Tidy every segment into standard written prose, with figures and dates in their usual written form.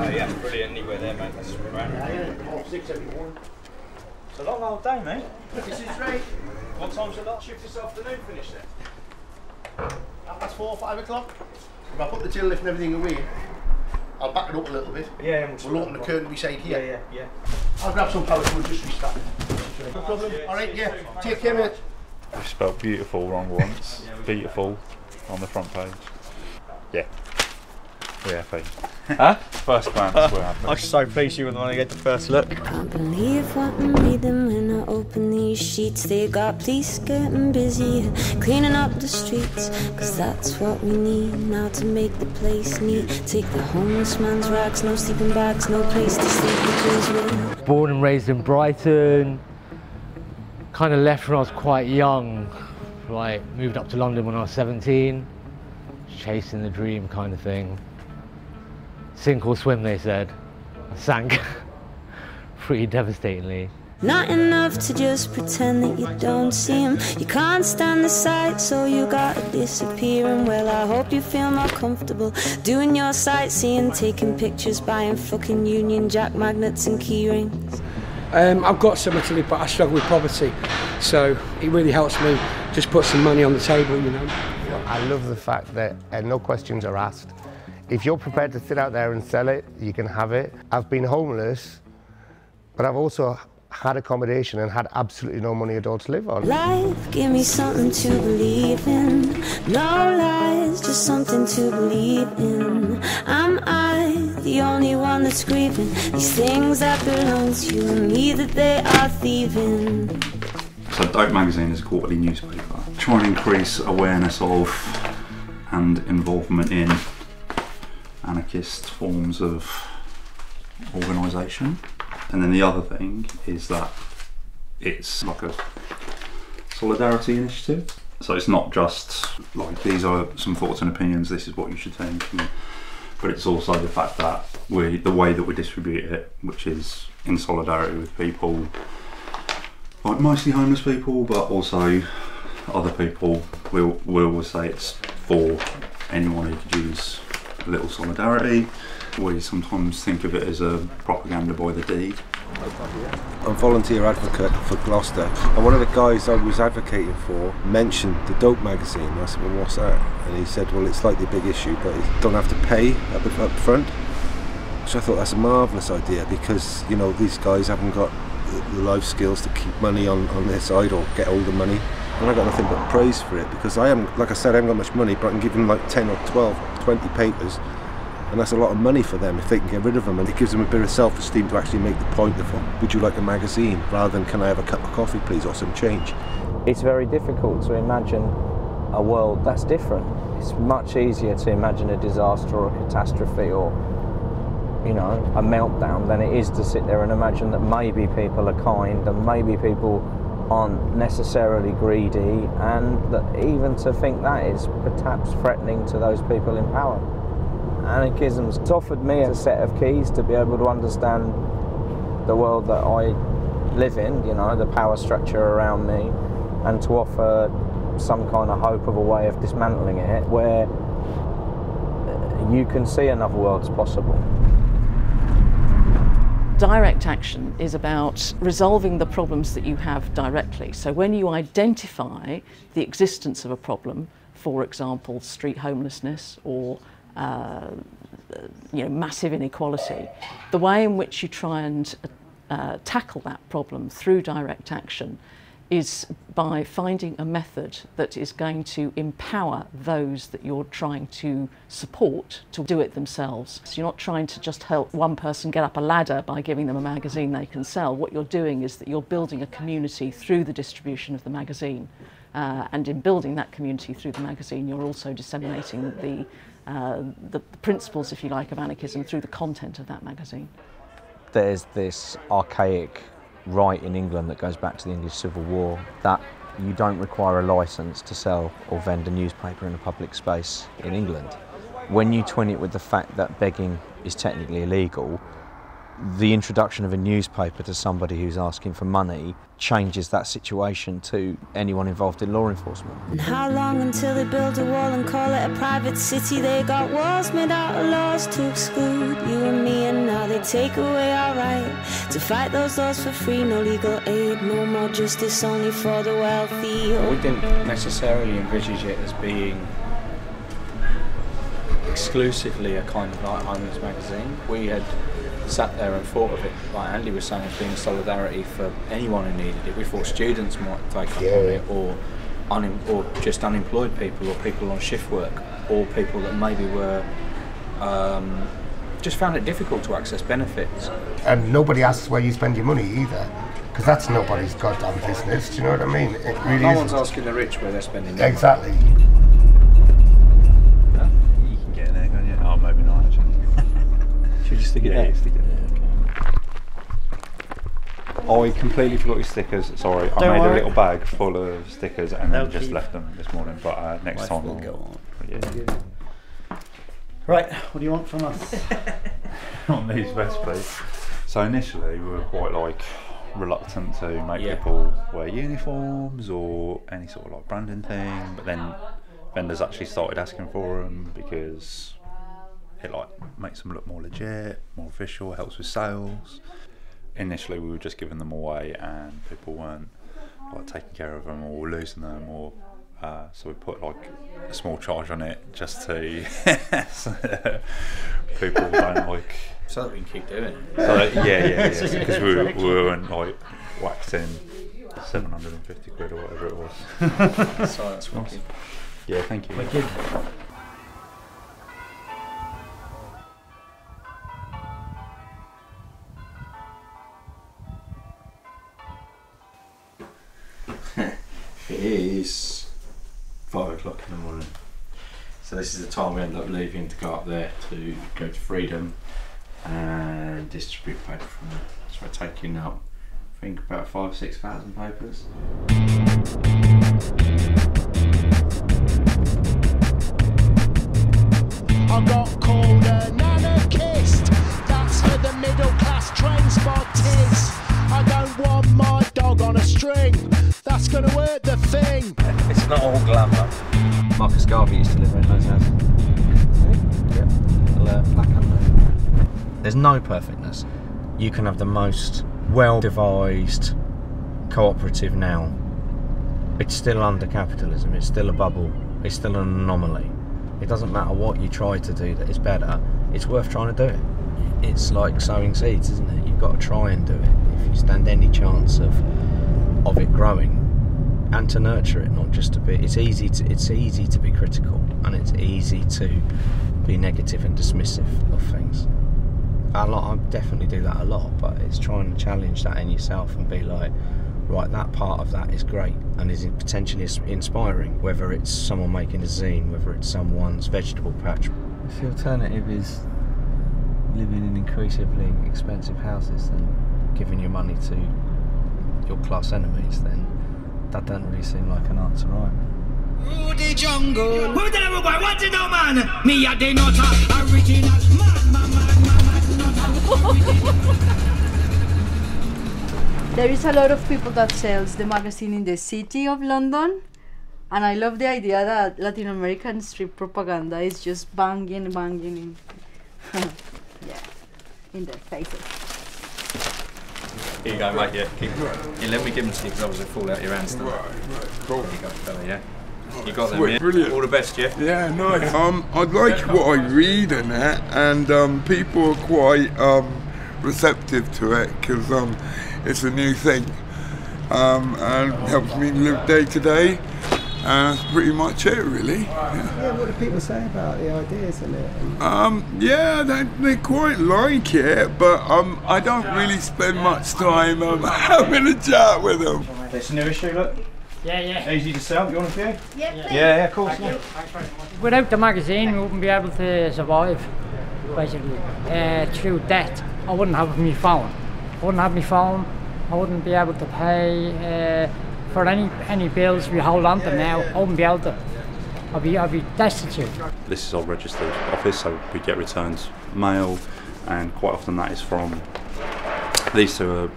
yeah, brilliant. Anywhere there, mate. That's grand. Yeah, 6 every morning. It's a long old day, mate. This is great. What time's the last shift this afternoon finish then? 4:30, 5 o'clock. If I put the till lift and everything away, I'll back it up a little bit. Yeah, we'll open the curtain beside here. Yeah. I'll grab some power and just restart it. No problem. Alright, yeah. Take care, mate. I've spelled beautiful wrong once. Beautiful on the front page. Yeah. We're happy. Huh? First glance, we're happy. I was so pleased you were the one who get the first look. Can't believe what I'm reading when I open these sheets. They got police getting busy, cleaning up the streets. Cause that's what we need now to make the place neat. Take the homeless man's rags, no sleeping bags, no place to sleep because we're born and raised in Brighton. Kind of left when I was quite young. Like, moved up to London when I was 17. Chasing the dream kind of thing. Sink or swim, they said. I sank pretty devastatingly. not enough to just pretend that you don't see him. You can't stand the sight, so you gotta disappear. And well, I hope you feel more comfortable doing your sightseeing, taking pictures, buying fucking Union Jack magnets and key rings. I've got somewhere to live, but I struggle with poverty, so it really helps me just put some money on the table, you know. I love the fact that no questions are asked. If you're prepared to sit out there and sell it, you can have it. I've been homeless, but I've also had accommodation and had absolutely no money at all to live on. Life, give me something to believe in. No lies, just something to believe in. Am I the only one that's grieving these things that belong to you and me that they are thieving? So Dope magazine is a quarterly newspaper. Try and increase awareness of and involvement in anarchist forms of organisation. And then the other thing is that it's like a solidarity initiative. So it's not just like these are some thoughts and opinions, this is what you should think, but it's also the fact that the way that we distribute it, which is in solidarity with people, like mostly homeless people, but also other people. We'll always say it's for anyone who could use a little solidarity. We sometimes think of it as a propaganda by the deed. I'm a volunteer advocate for Gloucester, and one of the guys I was advocating for mentioned the Dope magazine. I said, well, what's that? And he said, well, it's like the big issue, but you don't have to pay up front. So I thought that's a marvellous idea, because you know these guys haven't got the life skills to keep money on their side or get all the money. And I got nothing but praise for it, because I haven't, like I said, I haven't got much money, but I can give them like 10 or 12, 20 papers. And that's a lot of money for them if they can get rid of them, and it gives them a bit of self-esteem to actually make the point of, would you like a magazine, rather than can I have a cup of coffee please, or some change. It's very difficult to imagine a world that's different. It's much easier to imagine a disaster or a catastrophe or, you know, a meltdown than it is to sit there and imagine that maybe people are kind and maybe people aren't necessarily greedy, and that even to think that is perhaps threatening to those people in power. Anarchism's offered me a set of keys to be able to understand the world that I live in, you know, the power structure around me, and to offer some kind of hope of a way of dismantling it where you can see another world's possible. Direct action is about resolving the problems that you have directly. So when you identify the existence of a problem, for example, street homelessness or you know, massive inequality, the way in which you try and tackle that problem through direct action is by finding a method that is going to empower those that you're trying to support to do it themselves. So you're not trying to just help one person get up a ladder by giving them a magazine they can sell. What you're doing is that you're building a community through the distribution of the magazine. And in building that community through the magazine, you're also disseminating the principles, if you like, of anarchism through the content of that magazine. There's this archaic right in England that goes back to the English Civil War that you don't require a licence to sell or vend a newspaper in a public space in England. When you twin it with the fact that begging is technically illegal, the introduction of a newspaper to somebody who's asking for money changes that situation to anyone involved in law enforcement. And how long until they build a wall and call it a private city? They got walls made out of laws to exclude you and me, and now they take away our right to fight those laws for free. No legal aid, no more justice, only for the wealthy. We didn't necessarily envisage it as being exclusively a kind of like homeless magazine. We had sat there and thought of it, like Andy was saying, as being solidarity for anyone who needed it. We thought students might take up on it, or just unemployed people, or people on shift work, or people that maybe were just found it difficult to access benefits. And nobody asks where you spend your money either, because that's nobody's goddamn business. Do you know what I mean? It really no one's asking the rich where they're spending their exactly. money. You can get in there, can't you? Oh, maybe not actually. Should you stick it there? Yeah, stick it there. I completely forgot your stickers. Sorry, I made a little bag full of stickers and then just left them this morning. But next time will go on. Yeah. Right, what do you want from us? On these vests, please. So initially we were quite like reluctant to make people wear uniforms or any sort of like branding thing, but then vendors actually started asking for them because it like makes them look more legit, more official, helps with sales. Initially we were just giving them away and people weren't like taking care of them or losing them, or so we put like a small charge on it just to so that people don't like, so that we can keep doing it. So that, yeah, because we weren't like waxing 750 quid or whatever it was. So that's wicked. Yeah, thank you. Wicked. It is 5 o'clock in the morning. So this is the time we end up leaving to go up there to go to Freedom and distribute paper from there. So we're taking up, I think, about 5,000–6,000 papers. I got called an anarchist. That's for the middle class train spotters. I don't want my dog on a string. That's gonna hurt the thing. It's not all glamour. Marcus Garvey used to live in those houses. Yep. Little plaque up there. There's no perfectness. You can have the most well-devised cooperative now. It's still under capitalism. It's still a bubble. It's still an anomaly. It doesn't matter what you try to do that is better. It's worth trying to do it. It's like sowing seeds, isn't it? You've got to try and do it if you stand any chance of it growing, and to nurture it, not just to be. It's easy to be critical, and it's easy to be negative and dismissive of things. I definitely do that a lot, but it's trying to challenge that in yourself and be like, right, that part of that is great and is potentially inspiring, whether it's someone making a zine, whether it's someone's vegetable patch. If the alternative is living in increasingly expensive houses and giving your money to your class enemies, then that doesn't really seem like an answer either. The jungle. Who the boy? What's it, man? Me a the not original There is a lot of people that sells the magazine in the city of London, and I love the idea that Latin American street propaganda is just banging in yeah, in their faces. Here you go, mate. Yeah, let me give them to you because I was going to fall out your hands. Right, cool. Here you go, fella. Yeah. You got them, Sweet, yeah? brilliant. All the best, yeah? Yeah, nice. I like what I read and that, and people are quite receptive to it because it's a new thing and helps me live day to day. And that's pretty much it, really. Yeah, what do people say about the ideas in it? Yeah, they quite like it, but I don't really spend much time having a chat with them. It's a new issue, look. Yeah. Easy to sell. You want a few? Yeah, of course. Yeah. Without the magazine, we wouldn't be able to survive, basically. Through debt, I wouldn't have my phone. I wouldn't be able to pay for any bills we hold on to now. I wouldn't be able to. I'd be destitute. This is our registered office, so we get returned mail, and quite often that is from These two are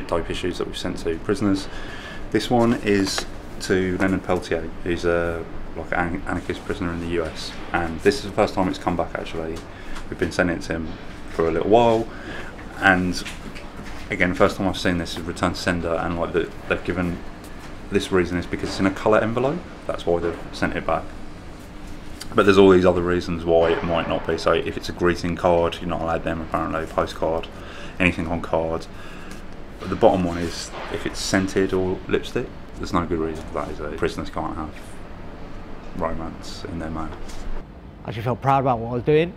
dope issues that we've sent to prisoners. This one is to Leonard Peltier, who's like an anarchist prisoner in the US, and this is the first time it's come back actually. We've been sending it to him for a little while, and again, first time I've seen this is return to sender, and like they've given this reason is because it's in a colour envelope. That's why they've sent it back. But there's all these other reasons why it might not be. So if it's a greeting card, you're not allowed them apparently, postcard, anything on card. But the bottom one is if it's scented or lipstick, there's no good reason for that, is it? Prisoners can't have romance in their mail. I actually felt proud about what I was doing.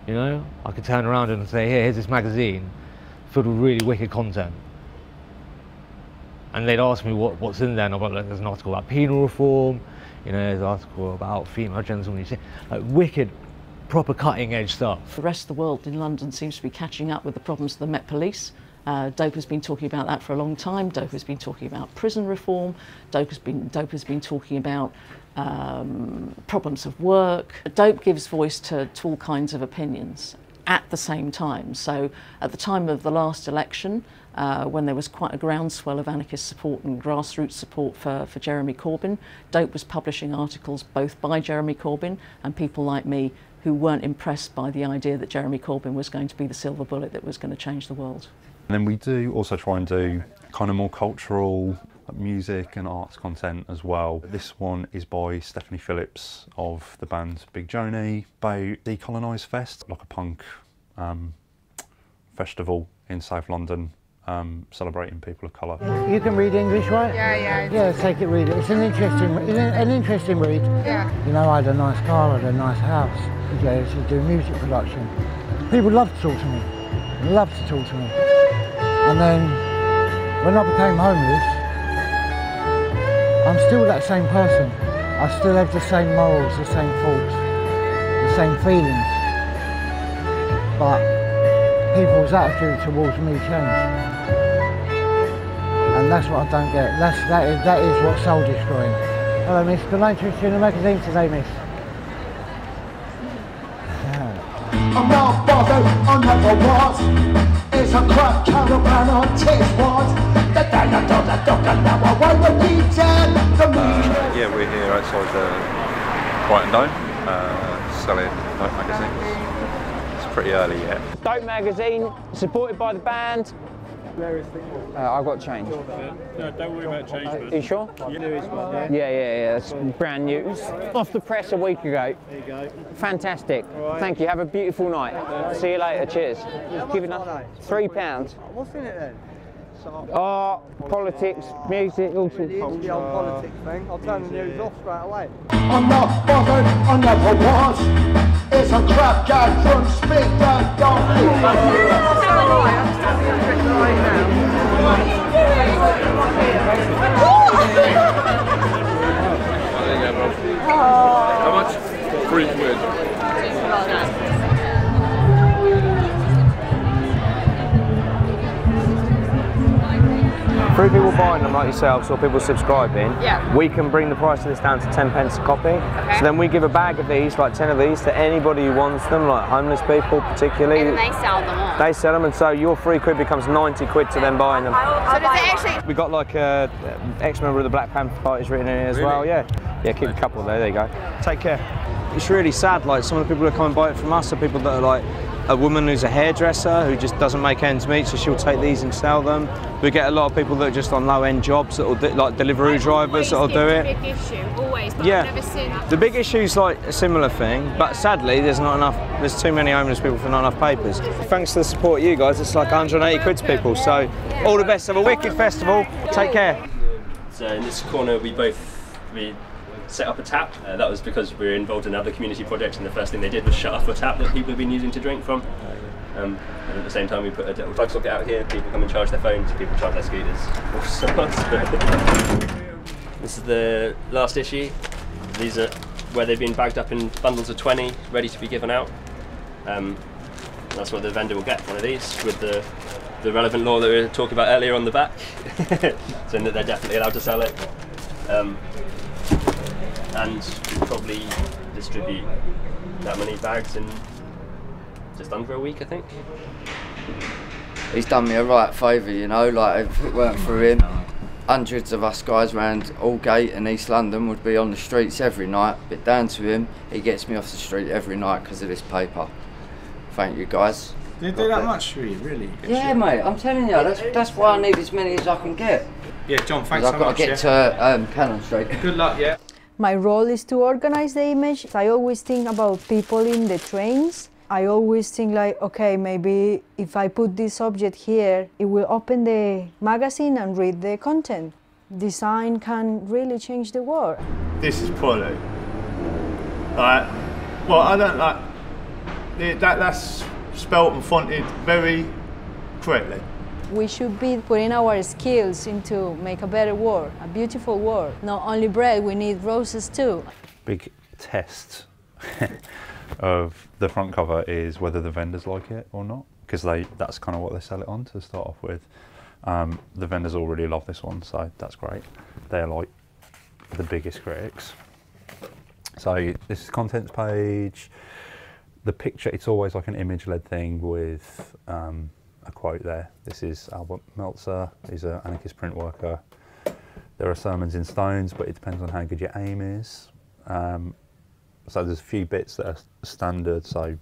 You know, I could turn around and say, here's this magazine filled with really wicked content. And they'd ask me what's in there, and I'm like, there's an article about penal reform, you know, there's an article about female genital mutilation, like wicked, proper cutting edge stuff. The rest of the world in London seems to be catching up with the problems of the Met Police. Dope has been talking about that for a long time. Dope has been talking about prison reform. Dope has been talking about problems of work. Dope gives voice to all kinds of opinions at the same time. So at the time of the last election, when there was quite a groundswell of anarchist support and grassroots support for Jeremy Corbyn, Dope was publishing articles both by Jeremy Corbyn and people like me who weren't impressed by the idea that Jeremy Corbyn was going to be the silver bullet that was going to change the world. And then we do also try and do kind of more cultural music and arts content as well. This one is by Stephanie Phillips of the band Big Joni, by Decolonise Fest, like a punk festival in South London, celebrating people of colour. You can read English, right? Yeah. Yeah, take it, read it. It's an interesting read. Yeah. You know, I had a nice car, I had a nice house. I used to do music production. People loved to talk to me. Loved to talk to me. And then, when I became homeless, I'm still that same person. I still have the same morals, the same thoughts, the same feelings. But people's attitude towards me changed. And that's what I don't get. That is what's soul destroying. Hello miss, can I interest you in a magazine today, miss? I'm not bothered, I never was. It's a crap caravan on Tiswas. Yeah, we're here outside the Brighton Dome, selling Dope magazines. It's pretty early yet. Dope magazine, supported by the band. I've got change. No, don't worry about change. Are you sure? Yeah. Yeah, it's brand new. Off the press a week ago. There you go. Fantastic. Right. Thank you. Have a beautiful night. See you later. Cheers. Giving us £3. What's in it then? Art, politics, music, all sorts. The old politics thing. I'll turn the news off straight away. I'm not bothered, I never was. It's a crap gag from Speak and How much? £3. Through people buying them like yourselves or people subscribing, we can bring the price of this down to 10 pence a copy. Okay. So then we give a bag of these, like 10 of these, to anybody who wants them, like homeless people particularly. And then they sell them all. They sell them, and so your £3 becomes 90 quid to them buying them. So does it actually... We got like a ex-member of the Black Panther Party's written in here as well, yeah. Yeah, keep a couple there you go. Take care. It's really sad, like some of the people who come and buy it from us are people that are like a woman who's a hairdresser who just doesn't make ends meet, so she'll take these and sell them. We get a lot of people that are just on low-end jobs, that will like delivery drivers that'll do it. Big issue, always, but yeah. I've never seen... The big issue's like a similar thing, but sadly there's too many homeless people for not enough papers. Thanks to the support of you guys, it's like 180 quid to people, so all the best. Have a wicked festival. Take care. So in this corner we set up a tap. That was because we were involved in other community projects, and the first thing they did was shut off a tap that people have been using to drink from. And at the same time we put a little plug socket out here, people come and charge their phones, people charge their scooters. This is the last issue. These are where they've been bagged up in bundles of 20, ready to be given out. That's what the vendor will get, one of these, with the relevant law that we were talking about earlier on the back, saying that they're definitely allowed to sell it. And we'll probably distribute that many bags in just under a week, I think. he's done me a right favour, you know, like if it weren't for him, hundreds of us guys around Aldgate and East London would be on the streets every night, but down to him, he gets me off the street every night because of this paper. Thank you guys. Did it do that much for you, really? Yeah, mate, I'm telling you, that's why I need as many as I can get. Yeah, John, thanks so much. I've got to get to Cannon Street. Good luck, yeah. My role is to organize the image. I always think about people in the trains. I always think like, okay, maybe if I put this object here, it will open the magazine and read the content. Design can really change the world. This is poorly. Like, well, I don't like that's spelt and fonted very correctly. We should be putting our skills into make a better world, a beautiful world. Not only bread, we need roses too. Big test of the front cover is whether the vendors like it or not, because that's kind of what they sell it on to start off with. The vendors all really love this one, so that's great. They're like the biggest critics. So this is contents page. The picture, it's always like an image-led thing with a quote there. This is Albert Meltzer, he's an anarchist print worker. There are sermons in stones, but it depends on how good your aim is. So there's a few bits that are standard. So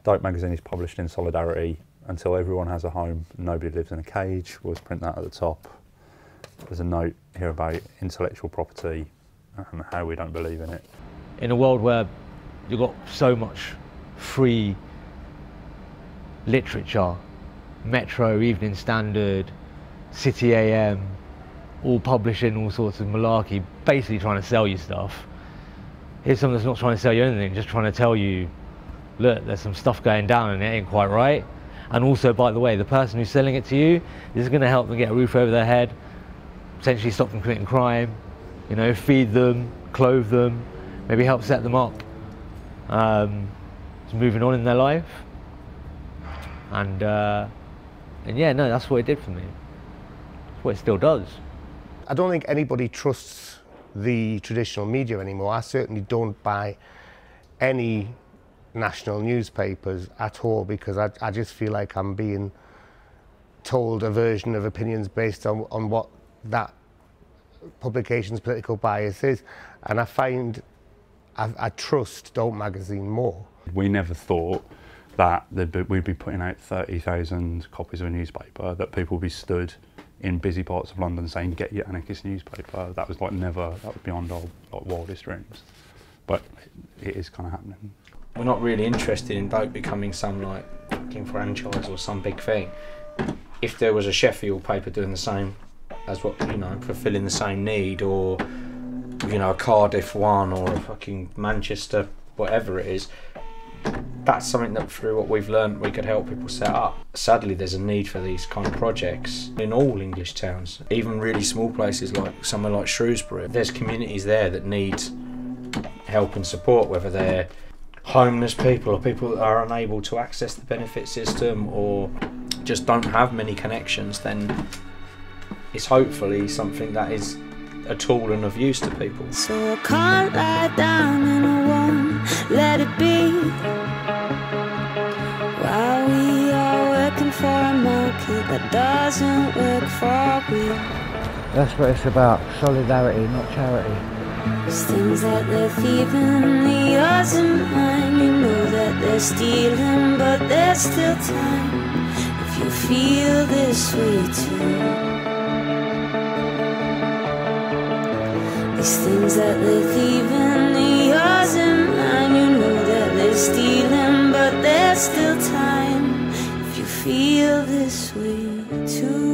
Dope magazine is published in solidarity until everyone has a home, nobody lives in a cage. We'll print that at the top. There's a note here about intellectual property and how we don't believe in it. In a world where you've got so much free literature, Metro, Evening Standard, City AM, all publishing all sorts of malarkey, basically trying to sell you stuff. Here's someone that's not trying to sell you anything, just trying to tell you, look, there's some stuff going down and it ain't quite right. And also, by the way, the person who's selling it to you, this is going to help them get a roof over their head, potentially stop them committing crime, you know, feed them, clothe them, maybe help set them up, moving on in their life. And yeah, no, that's what it did for me. That's what it still does. I don't think anybody trusts the traditional media anymore. I certainly don't buy any national newspapers at all because I just feel like I'm being told a version of opinions based on what that publication's political bias is. And I find I trust Dope magazine more. We never thought that we'd be putting out 30,000 copies of a newspaper, that people would be stood in busy parts of London saying, get your anarchist newspaper. That was like never, that was beyond our like, wildest dreams. But it is kind of happening. We're not really interested in Dope becoming some like fucking franchise or some big thing. If there was a Sheffield paper doing the same as what, you know, fulfilling the same need, or, you know, a Cardiff one or a fucking Manchester, whatever it is, that's something that through what we've learned we could help people set up. Sadly, there's a need for these kind of projects in all English towns, even really small places like somewhere like Shrewsbury. There's communities there that need help and support, whether they're homeless people or people that are unable to access the benefit system or just don't have many connections. Then it's hopefully something that is a tool and of use to people. So I can't lie down and I won't let it be. While we are working for a market that doesn't work for we. That's what it's about, solidarity, not charity. There's things that they're thieving, the yours and mine. You know that they're stealing, but there's still time if you feel this way too. These things that they're thieving, the yours and mine. You know that they're stealing, but there's still time if you feel this way too.